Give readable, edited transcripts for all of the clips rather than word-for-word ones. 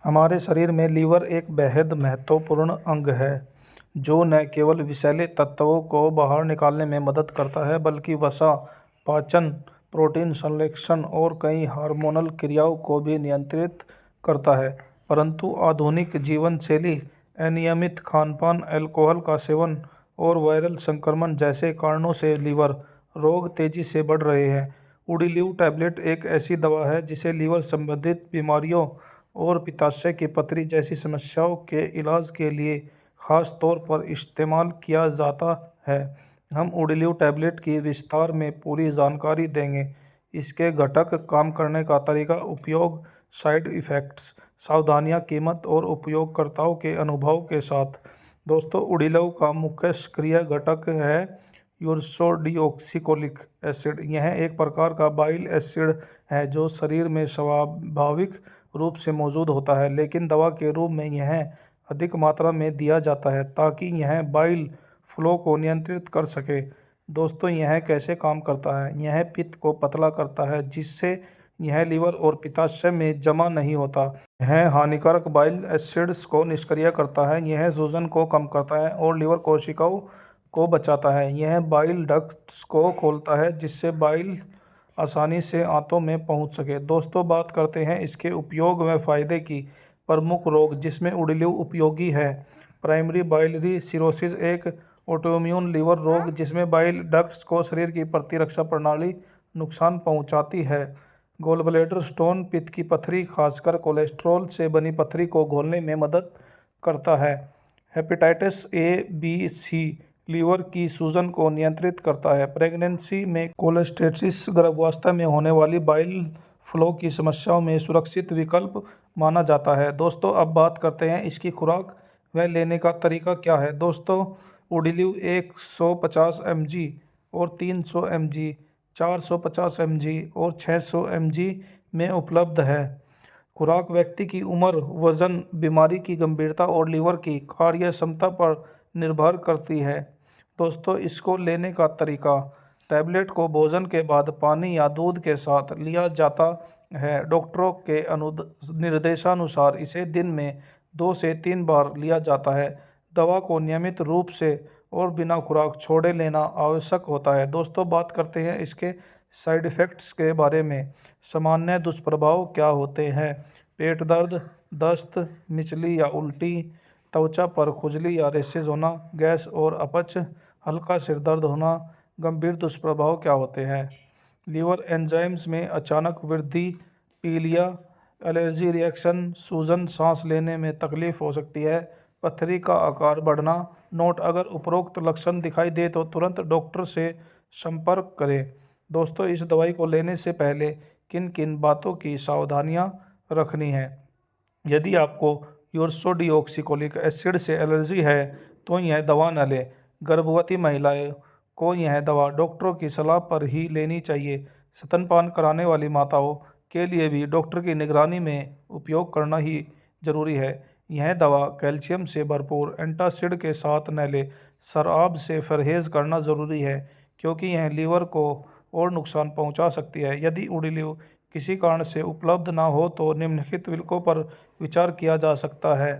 हमारे शरीर में लीवर एक बेहद महत्वपूर्ण अंग है जो न केवल विषैले तत्वों को बाहर निकालने में मदद करता है बल्कि वसा, पाचन, प्रोटीन संश्लेषण और कई हार्मोनल क्रियाओं को भी नियंत्रित करता है। परंतु आधुनिक जीवन शैली, अनियमित खानपान, अल्कोहल का सेवन और वायरल संक्रमण जैसे कारणों से लीवर रोग तेजी से बढ़ रहे हैं। उडिलीव टैबलेट एक ऐसी दवा है जिसे लीवर संबंधित बीमारियों और पित्ताशय की पथरी जैसी समस्याओं के इलाज के लिए खास तौर पर इस्तेमाल किया जाता है। हम उडिलीव टैबलेट की विस्तार में पूरी जानकारी देंगे, इसके घटक, काम करने का तरीका, उपयोग, साइड इफ़ेक्ट्स, सावधानियां, कीमत और उपयोगकर्ताओं के अनुभव के साथ। दोस्तों, उडिलीव का मुख्य सक्रिय घटक है यूरसोडिओक्सीकोलिक एसिड। यह एक प्रकार का बाइल एसिड है जो शरीर में स्वाभाविक रूप से मौजूद होता है, लेकिन दवा के रूप में यह अधिक मात्रा में दिया जाता है ताकि यह बाइल फ्लो को नियंत्रित कर सके। दोस्तों, यह कैसे काम करता है? यह पित्त को पतला करता है जिससे यह लीवर और पित्ताशय में जमा नहीं होता। यह हानिकारक बाइल एसिड्स को निष्क्रिय करता है, यह सूजन को कम करता है और लीवर कोशिकाओं को बचाता है। यह बाइल डक्ट्स को खोलता है जिससे बाइल आसानी से आंतों में पहुंच सके। दोस्तों, बात करते हैं इसके उपयोग व फायदे की। प्रमुख रोग जिसमें उडिलीव उपयोगी है। प्राइमरी बाइलरी सिरोसिस एक ऑटोइम्यून लीवर रोग जिसमें बाइल डक्ट्स को शरीर की प्रतिरक्षा प्रणाली नुकसान पहुंचाती है। गॉलब्लैडर स्टोन पित्त की पथरी, खासकर कोलेस्ट्रॉल से बनी पथरी को घोलने में मदद करता है। Hepatitis A, B, C liver की सूजन को नियंत्रित करता है। प्रेगनेंसी में कोलेस्टेसिस गर्भावस्था में होने वाली बाइल फ्लो की समस्याओं में सुरक्षित विकल्प माना जाता है। दोस्तों, अब बात करते हैं इसकी खुराक व लेने का तरीका क्या है। दोस्तों, उडिलीव 150 mg और 300 mg, 450 mg और 600 mg में उपलब्ध है। खुराक व्यक्ति की उम्र, वजन, बीमारी की गंभीरता और लीवर की कार्य क्षमता पर निर्भर करती है। दोस्तों, इसको लेने का तरीका। टैबलेट को भोजन के बाद पानी या दूध के साथ लिया जाता है। डॉक्टरों के निर्देशानुसार इसे दिन में 2 से 3 बार लिया जाता है। दवा को नियमित रूप से और बिना खुराक छोड़े लेना आवश्यक होता है। दोस्तों, बात करते हैं इसके साइड इफ़ेक्ट्स के बारे में। सामान्य दुष्प्रभाव क्या होते हैं? पेट दर्द, दस्त, मिचली या उल्टी, त्वचा पर खुजली या रेशेज होना, गैस और अपच, हल्का सिर दर्द होना। गंभीर दुष्प्रभाव क्या होते हैं? लीवर एंजाइम्स में अचानक वृद्धि, पीलिया, एलर्जी रिएक्शन, सूजन, सांस लेने में तकलीफ हो सकती है, पथरी का आकार बढ़ना। नोट: अगर उपरोक्त लक्षण दिखाई दे तो तुरंत डॉक्टर से संपर्क करें। दोस्तों, इस दवाई को लेने से पहले किन किन बातों की सावधानियां रखनी है? यदि आपको यूरसोडिओक्सीकोलिक एसिड से एलर्जी है तो यह दवा न लें। गर्भवती महिलाएं को यह दवा डॉक्टरों की सलाह पर ही लेनी चाहिए। स्तनपान कराने वाली माताओं के लिए भी डॉक्टर की निगरानी में उपयोग करना ही जरूरी है। यह दवा कैल्शियम से भरपूर एंटासिड के साथ न लें। शराब से परहेज करना जरूरी है क्योंकि यह लीवर को और नुकसान पहुंचा सकती है। यदि उडिलीव किसी कारण से उपलब्ध न हो तो निम्नलिखित विकल्पों पर विचार किया जा सकता है।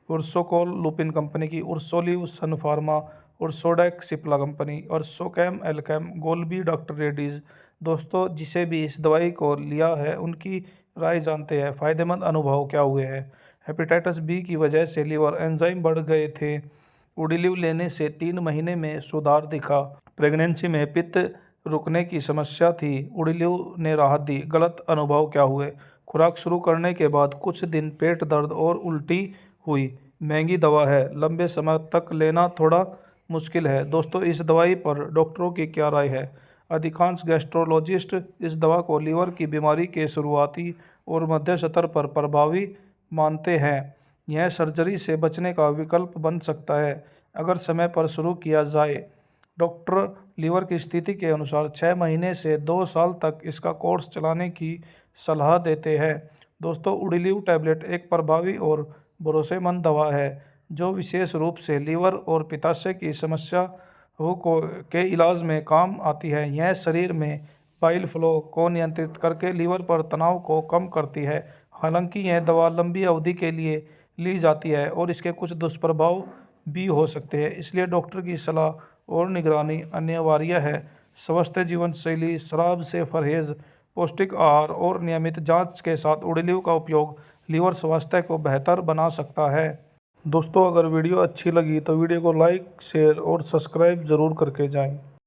उर्सोकोल लुपिन कंपनी की, उर्सोलीव सन फार्मा, उर्सोडेक सिप्ला कंपनी, उर्सोकैम एल्केम, गोल्बी डॉक्टर रेड्डीज। दोस्तों, जिसे भी इस दवाई को लिया है उनकी राय जानते हैं। फायदेमंद अनुभव क्या हुए हैं? हेपेटाइटिस बी की वजह से लीवर एंजाइम बढ़ गए थे। उडिलीव लेने से 3 महीने में सुधार दिखा। प्रेगनेंसी में पित्त रुकने की समस्या थी, उडिलीव ने राहत दी। गलत अनुभव क्या हुए? खुराक शुरू करने के बाद कुछ दिन पेट दर्द और उल्टी हुई। महंगी दवा है, लंबे समय तक लेना थोड़ा मुश्किल है। दोस्तों, इस दवाई पर डॉक्टरों की क्या राय है? अधिकांश गैस्ट्रोलॉजिस्ट इस दवा को लीवर की बीमारी के शुरुआती और मध्य स्तर पर प्रभावी मानते हैं। यह सर्जरी से बचने का विकल्प बन सकता है अगर समय पर शुरू किया जाए। डॉक्टर लीवर की स्थिति के अनुसार 6 महीने से 2 साल तक इसका कोर्स चलाने की सलाह देते हैं। दोस्तों, उडिलीव टैबलेट एक प्रभावी और भरोसेमंद दवा है जो विशेष रूप से लीवर और पित्ताशय की समस्याओं के इलाज में काम आती है। यह शरीर में बाइल फ्लो को नियंत्रित करके लीवर पर तनाव को कम करती है हालांकि यह दवा लंबी अवधि के लिए ली जाती है और इसके कुछ दुष्प्रभाव भी हो सकते हैं, इसलिए डॉक्टर की सलाह और निगरानी अनिवार्य है। स्वस्थ जीवन शैली, शराब से परहेज, पौष्टिक आहार और नियमित जांच के साथ उड़ीलिव का उपयोग लीवर स्वास्थ्य को बेहतर बना सकता है। दोस्तों, अगर वीडियो अच्छी लगी तो वीडियो को लाइक, शेयर और सब्सक्राइब जरूर करके जाएं।